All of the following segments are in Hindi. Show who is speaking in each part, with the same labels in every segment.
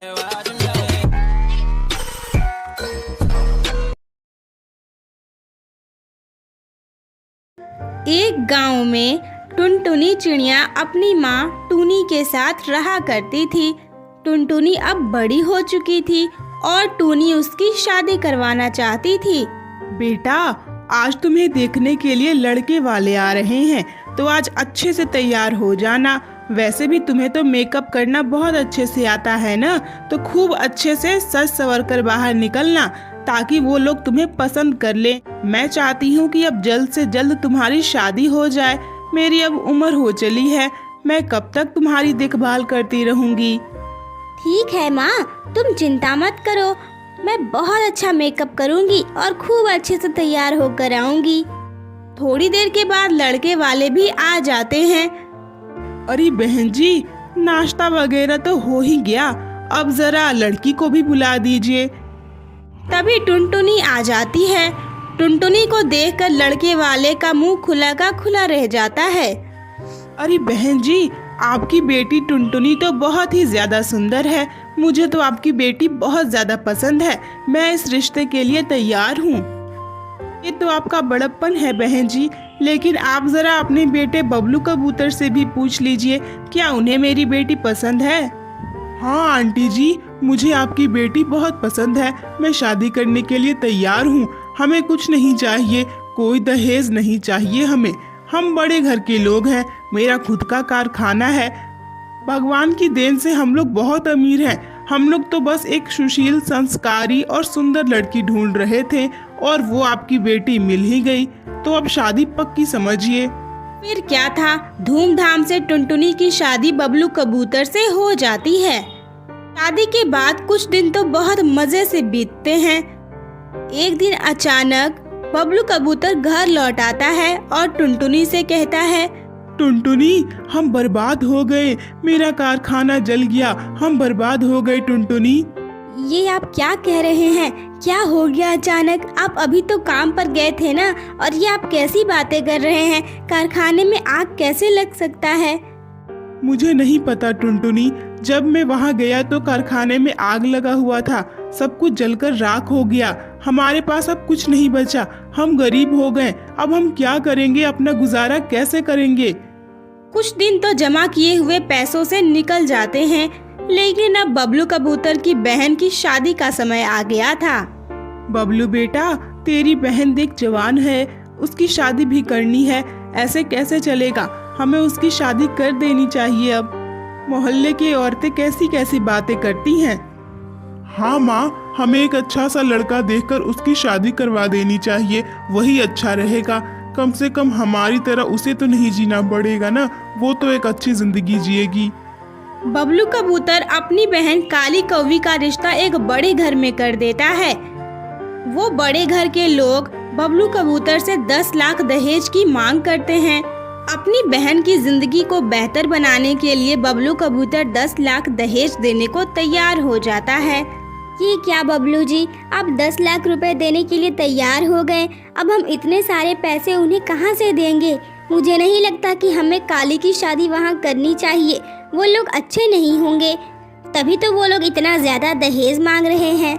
Speaker 1: एक गांव में टुनटुनी चिड़िया अपनी माँ टूनी के साथ रहा करती थी। टुनटुनी अब बड़ी हो चुकी थी और टूनी उसकी शादी करवाना चाहती थी।
Speaker 2: बेटा, आज तुम्हें देखने के लिए लड़के वाले आ रहे हैं, तो आज अच्छे से तैयार हो जाना। वैसे भी तुम्हें तो मेकअप करना बहुत अच्छे से आता है ना, तो खूब अच्छे से सज संवर कर बाहर निकलना, ताकि वो लोग तुम्हें पसंद कर ले। मैं चाहती हूँ कि अब जल्द से जल्द तुम्हारी शादी हो जाए। मेरी अब उम्र हो चली है, मैं कब तक तुम्हारी देखभाल करती रहूंगी।
Speaker 1: ठीक है माँ, तुम चिंता मत करो, मैं बहुत अच्छा मेकअप करूंगी और खूब अच्छे से तैयार होकर आऊंगी। थोड़ी देर के बाद लड़के वाले भी आ जाते हैं।
Speaker 2: अरे बहन जी, नाश्ता वगैरह तो हो ही गया, अब जरा लड़की को भी बुला दीजिए।
Speaker 1: तभी टुनटुनी आ जाती है। टुनटुनी को देखकर लड़के वाले का मुंह खुला का खुला रह जाता है।
Speaker 2: अरे बहन जी, आपकी बेटी टुनटुनी तो बहुत ही ज्यादा सुंदर है। मुझे तो आपकी बेटी बहुत ज्यादा पसंद है। मैं इस रिश्ते के लिए तैयार हूँ। ये तो आपका बड़प्पन है बहन जी, लेकिन आप जरा अपने बेटे बबलू कबूतर से भी पूछ लीजिए, क्या उन्हें मेरी बेटी पसंद है। हाँ आंटी जी, मुझे आपकी बेटी बहुत पसंद है। मैं शादी करने के लिए तैयार हूँ। हमें कुछ नहीं चाहिए, कोई दहेज नहीं चाहिए हमें। हम बड़े घर के लोग हैं, मेरा खुद का कारखाना है। भगवान की देन से हम लोग बहुत अमीर हैं। हम लोग तो बस एक सुशील, संस्कारी और सुंदर लड़की ढूंढ रहे थे, और वो आपकी बेटी मिल ही गई, तो अब शादी पक्की समझिए।
Speaker 1: फिर क्या था, धूमधाम से टुनटुनी की शादी बबलू कबूतर से हो जाती है। शादी के बाद कुछ दिन तो बहुत मजे से बीतते हैं। एक दिन अचानक बबलू कबूतर घर लौट आता है और टुनटुनी से कहता है,
Speaker 2: टुनटुनी, हम बर्बाद हो गए, मेरा कारखाना जल गया, हम बर्बाद हो गए टुनटुनी।
Speaker 1: ये आप क्या कह रहे हैं? क्या हो गया अचानक? आप अभी तो काम पर गए थे ना, और ये आप कैसी बातें कर रहे हैं? कारखाने में आग कैसे लग सकता है?
Speaker 2: मुझे नहीं पता टुनटुनी, जब मैं वहाँ गया तो कारखाने में आग लगा हुआ था, सब कुछ जलकर राख हो गया। हमारे पास अब कुछ नहीं बचा, हम गरीब हो गए। अब हम क्या करेंगे, अपना गुजारा कैसे करेंगे?
Speaker 1: कुछ दिन तो जमा किए हुए पैसों से निकल जाते हैं, लेकिन अब बबलू कबूतर की बहन की शादी का समय आ गया था।
Speaker 2: बबलू बेटा, तेरी बहन देख जवान है, उसकी शादी भी करनी है। ऐसे कैसे चलेगा, हमें उसकी शादी कर देनी चाहिए। अब मोहल्ले की औरतें कैसी कैसी बातें करती हैं। हाँ माँ, हमें एक अच्छा सा लड़का देखकर उसकी शादी करवा देनी चाहिए, वही अच्छा रहेगा। कम से कम हमारी तरह उसे तो नहीं जीना पड़ेगा ना, वो तो एक अच्छी जिंदगी जिएगी।
Speaker 1: बबलू कबूतर अपनी बहन काली कौवी का रिश्ता एक बड़े घर में कर देता है। वो बड़े घर के लोग बबलू कबूतर से 10 लाख दहेज की मांग करते हैं। अपनी बहन की जिंदगी को बेहतर बनाने के लिए बबलू कबूतर 10 लाख दहेज देने को तैयार हो जाता है।
Speaker 3: ये क्या बबलू जी, आप 10 लाख रुपए देने के लिए तैयार हो गए? अब हम इतने सारे पैसे उन्हें कहाँ से देंगे? मुझे नहीं लगता कि हमें काली की शादी वहाँ करनी चाहिए। वो लोग अच्छे नहीं होंगे, तभी तो वो लोग इतना ज्यादा दहेज मांग रहे हैं।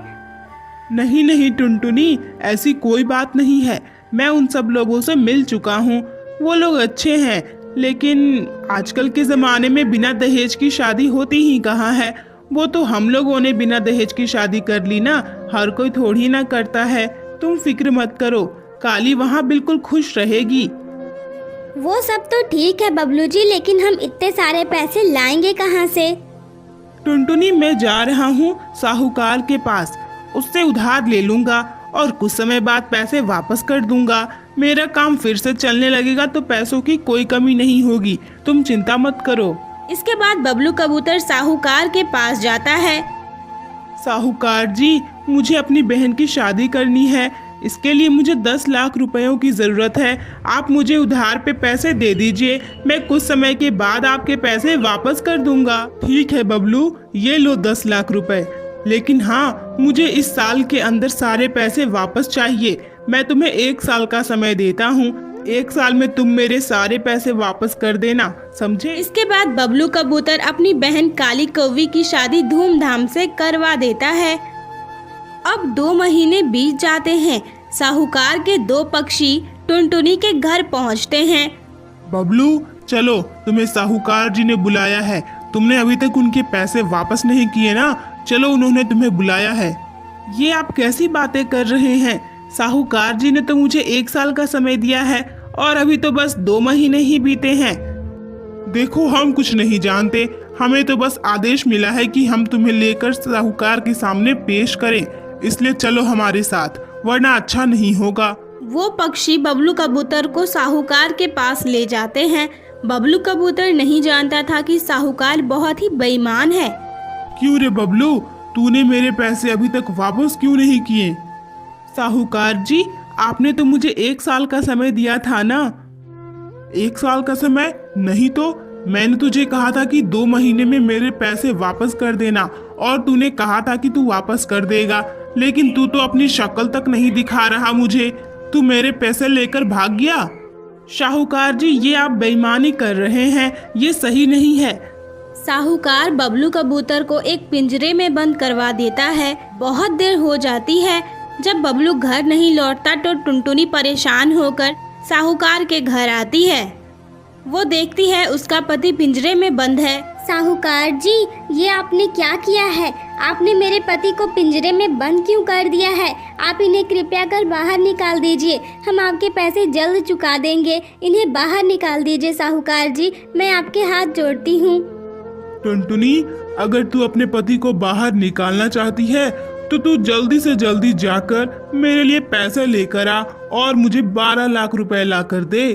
Speaker 2: नहीं नहीं टुनटुनी, ऐसी कोई बात नहीं है। मैं उन सब लोगों से मिल चुका हूँ, वो लोग अच्छे हैं। लेकिन आजकल के ज़माने में बिना दहेज की शादी होती ही कहाँ है। वो तो हम लोगों ने बिना दहेज की शादी कर ली ना, हर कोई थोड़ी ना करता है। तुम फिक्र मत करो, काली वहाँ बिल्कुल खुश रहेगी।
Speaker 3: वो सब तो ठीक है बबलू जी, लेकिन हम इतने सारे पैसे लाएंगे कहाँ से?
Speaker 2: टुनटुनी, मैं जा रहा हूँ साहूकार के पास, उससे उधार ले लूँगा और कुछ समय बाद पैसे वापस कर दूँगा। मेरा काम फिर से चलने लगेगा तो पैसों की कोई कमी नहीं होगी, तुम चिंता मत करो।
Speaker 1: इसके बाद बबलू कबूतर साहूकार के पास जाता है।
Speaker 2: साहूकार जी, मुझे अपनी बहन की शादी करनी है, इसके लिए मुझे 10 लाख रुपयों की ज़रूरत है। आप मुझे उधार पे पैसे दे दीजिए, मैं कुछ समय के बाद आपके पैसे वापस कर दूंगा। ठीक है बबलू, ये लो 10 लाख रुपए, लेकिन हाँ, मुझे इस साल के अंदर सारे पैसे वापस चाहिए। मैं तुम्हें 1 साल का समय देता हूँ, 1 साल में तुम मेरे सारे पैसे वापस कर देना, समझे?
Speaker 1: इसके बाद बबलू कबूतर अपनी बहन काली कौवी की शादी धूमधाम से करवा देता है। अब 2 महीने बीत जाते हैं। साहूकार के 2 पक्षी टुनटुनी के घर पहुंचते हैं।
Speaker 2: बबलू चलो, तुम्हें साहूकार जी ने बुलाया है। तुमने अभी तक उनके पैसे वापस नहीं किए ना? चलो, उन्होंने तुम्हें बुलाया है। ये आप कैसी बातें कर रहे हैं? साहूकार जी ने तो मुझे 1 साल का समय दिया है और अभी तो बस 2 महीने ही बीते हैं। देखो, हम कुछ नहीं जानते, हमें तो बस आदेश मिला है कि हम तुम्हें लेकर साहूकार के सामने पेश करें, इसलिए चलो हमारे साथ, वरना अच्छा नहीं होगा।
Speaker 1: वो पक्षी बबलू कबूतर को साहूकार के पास ले जाते हैं। बबलू कबूतर नहीं जानता था कि साहूकार बहुत ही बेईमान है।
Speaker 2: क्यों रे बबलू, तूने मेरे पैसे अभी तक वापस क्यों नहीं किए? साहूकार जी, आपने तो मुझे 1 साल का समय दिया था ना? 1 साल का समय नहीं तो मैंने तुझे कहा था कि 2 महीने में मेरे पैसे वापस कर देना, और तूने कहा था कि तू वापस कर देगा, लेकिन तू तो अपनी शक्ल तक नहीं दिखा रहा मुझे। तू मेरे पैसे लेकर भाग गया। साहूकार जी, ये आप बेईमानी कर रहे हैं, ये सही नहीं है।
Speaker 1: साहूकार बबलू कबूतर को एक पिंजरे में बंद करवा देता है। बहुत देर हो जाती है। जब बबलू घर नहीं लौटता तो टुनटुनी परेशान होकर साहूकार के घर आती है। वो देखती है उसका पति पिंजरे में बंद है।
Speaker 3: साहूकार जी, ये आपने क्या किया है? आपने मेरे पति को पिंजरे में बंद क्यों कर दिया है? आप इन्हें कृपया कर बाहर निकाल दीजिए, हम आपके पैसे जल्द चुका देंगे। इन्हें बाहर निकाल दीजिए साहूकार जी, मैं आपके हाथ जोड़ती हूँ।
Speaker 2: टुनटुनी, अगर तू अपने पति को बाहर निकालना चाहती है तो तू जल्दी से जल्दी जाकर मेरे लिए पैसे लेकर आ और मुझे 12 लाख रुपए ला कर दे।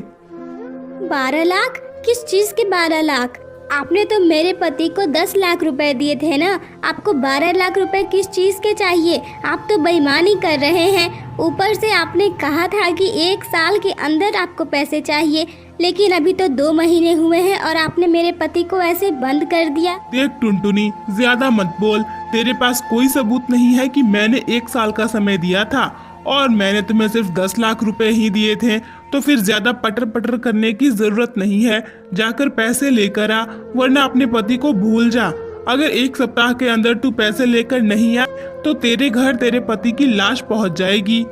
Speaker 3: 12 लाख? किस चीज के 12 लाख? आपने तो मेरे पति को 10 लाख रुपए दिए थे ना, आपको 12 लाख रुपए किस चीज के चाहिए? आप तो बेईमानी कर रहे हैं। ऊपर से आपने कहा था कि 1 साल के अंदर आपको पैसे चाहिए, लेकिन अभी तो 2 महीने हुए हैं और आपने मेरे पति को ऐसे बंद कर दिया।
Speaker 2: देख टुनटुनी, ज्यादा मत बोल। तेरे पास कोई सबूत नहीं है कि मैंने 1 साल का समय दिया था और मैंने तुम्हें सिर्फ 10 लाख रुपए ही दिए थे, तो फिर ज्यादा पटर पटर करने की जरूरत नहीं है। जाकर पैसे लेकर आ, वरना अपने पति को भूल जा। अगर 1 सप्ताह के अंदर तू पैसे लेकर नहीं आ तो तेरे घर तेरे पति की लाश पहुंच जाएगी।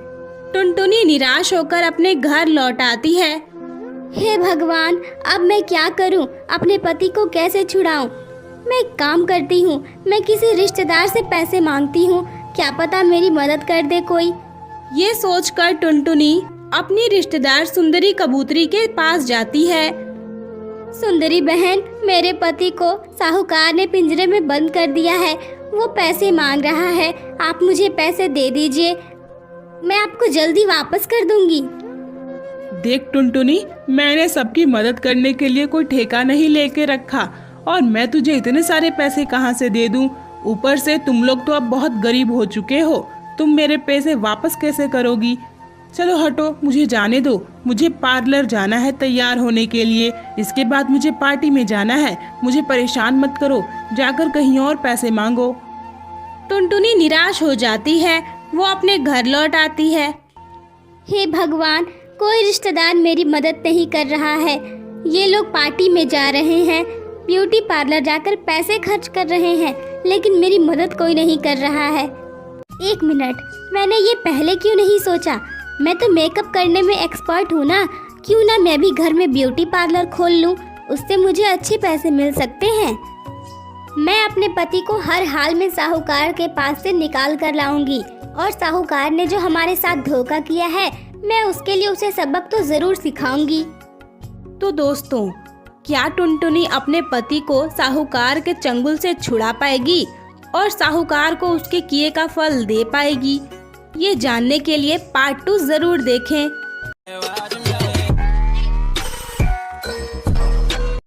Speaker 1: टुनटुनी निराश होकर अपने घर लौट आती है।
Speaker 3: हे भगवान, अब मैं क्या करूं? अपने पति को कैसे छुड़ाऊं? मैं एक काम करती हूँ, मैं किसी रिश्तेदार से पैसे मांगती हूँ, क्या पता मेरी मदद कर दे कोई।
Speaker 1: ये सोचकर टुनटुनी अपनी रिश्तेदार सुंदरी कबूतरी के पास जाती है।
Speaker 3: सुंदरी बहन, मेरे पति को साहूकार ने पिंजरे में बंद कर दिया है, वो पैसे मांग रहा है, आप मुझे पैसे दे दीजिए, मैं आपको जल्दी वापस कर दूंगी।
Speaker 2: देख टुनटुनी, मैंने सबकी मदद करने के लिए कोई ठेका नहीं लेके रखा, और मैं तुझे इतने सारे पैसे कहाँ से दे दूं? ऊपर से तुम लोग तो अब बहुत गरीब हो चुके हो, तुम मेरे पैसे वापस कैसे करोगी? चलो हटो, मुझे जाने दो। मुझे पार्लर जाना है तैयार होने के लिए, इसके बाद मुझे पार्टी में जाना है। मुझे परेशान मत करो, जाकर कहीं और पैसे मांगो।
Speaker 1: टुनटुनी निराश हो जाती है। वो अपने घर लौट आती है।
Speaker 3: हे भगवान, कोई रिश्तेदार मेरी मदद नहीं कर रहा है। ये लोग पार्टी में जा रहे हैं, ब्यूटी पार्लर जाकर पैसे खर्च कर रहे हैं, लेकिन मेरी मदद कोई नहीं कर रहा है। 1 मिनट, मैंने ये पहले क्यों नहीं सोचा? मैं तो मेकअप करने में एक्सपर्ट हूँ ना, क्यों ना मैं भी घर में ब्यूटी पार्लर खोल लूँ, उससे मुझे अच्छे पैसे मिल सकते हैं। मैं अपने पति को हर हाल में साहूकार के पास से निकाल कर लाऊंगी, और साहूकार ने जो हमारे साथ धोखा किया है, मैं उसके लिए उसे सबक तो जरूर सिखाऊंगी।
Speaker 1: तो दोस्तों, क्या टुनटुनी अपने पति को साहूकार के चंगुल से छुड़ा पाएगी और साहूकार को उसके किए का फल दे पाएगी? ये जानने के लिए पार्ट 2 जरूर देखें।